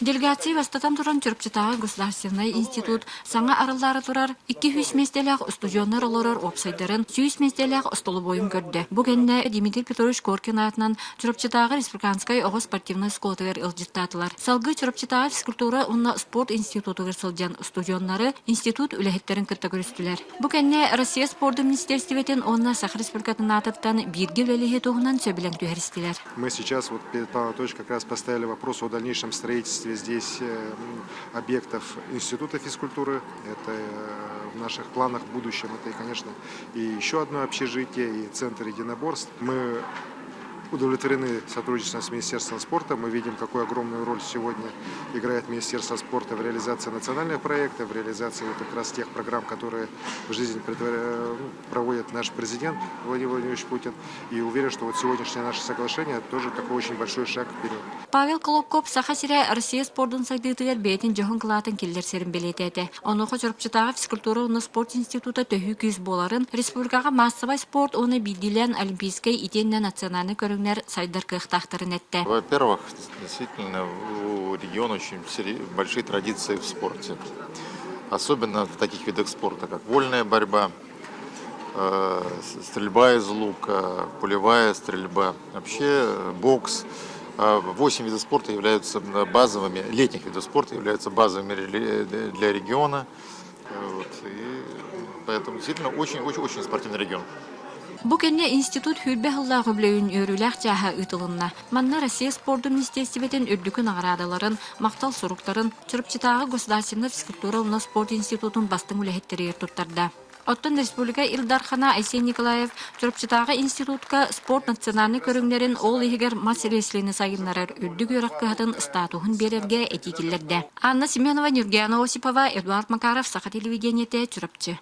Делегация вастатан туран Чурпчатагы государственный институт саңа арылдары турар 200 местелях студионнар олорор опсайдарын 100 местелях столу бойын көрді. Бүгенне Дмитрий Петрович Коркин атынан Чурпчатагы республиканскай оғы спортивный сколтығыр ылжыттатылар. Салгы Чурпчатагы физкультура онна спорт институтығыр сылжан студионнары институт үләхеттерін кірті көрістілер. Бүгенне Россия спорты министерстветін онна Сахар республикатын атыптан бирге үлелігі тоғынан сөбілен түйерістілер. Мы сейчас вот перед Павлом Анатольевичем как раз поставили вопрос о дальнейшем строительстве здесь объектов института физкультуры. Это в наших планах в будущем. Это, конечно, и еще одно общежитие, и центр единоборств. Мы удовлетворены сотрудничеством с Министерством спорта. Мы видим, какую огромную роль сегодня играет Министерство спорта в реализации национальных проектов, в реализации вот как раз тех программ, которые в жизнь проводит наш президент Владимир Владимирович Путин. И уверен, что вот сегодняшнее наше соглашение тоже такой очень большой шаг вперед. Павел Колобков сахасире Россия спортын сайдыгытыгар бейтин жохон кылатын келдер серин белетети. Оны Чурпчатагы физкультура оны спорт института төһү күз боларын республикага массовый спорт оны бидилен олимпийской идейна национальный көрүңнер сайдар кыхтактарын этти. Во-первых, действительно у региона очень большие традиции в спорте. Особенно в таких видах спорта, как вольная борьба, стрельба из лука, пулевая стрельба, вообще бокс. 8 видов спорта являются базовыми, летних видов спорта являются базовыми для региона. Вот, и поэтому действительно очень спортивный регион. Букенне институт хүрбе хыллағы білеуін өріләқ жаға ұтылынна. Манна Россия спорты министерстветін үрдікін ағырадаларын, мақтал сұруқтарын, Чурпчатагы государственный физкультура уна спорт институтын бастың үләхеттері ертуттарда. Оттон Республика Илдархана Айсен Николаев Чурпчатагы институтка спорт национальный көріңлерін ол егер массиреслені сайынларар үрдік өріқ кығатын статуғын берерге этикиллерді. Анна Семенова, Нюргена Осипова, Эдуард Макаров, Саха телевидениете, Чурапчы.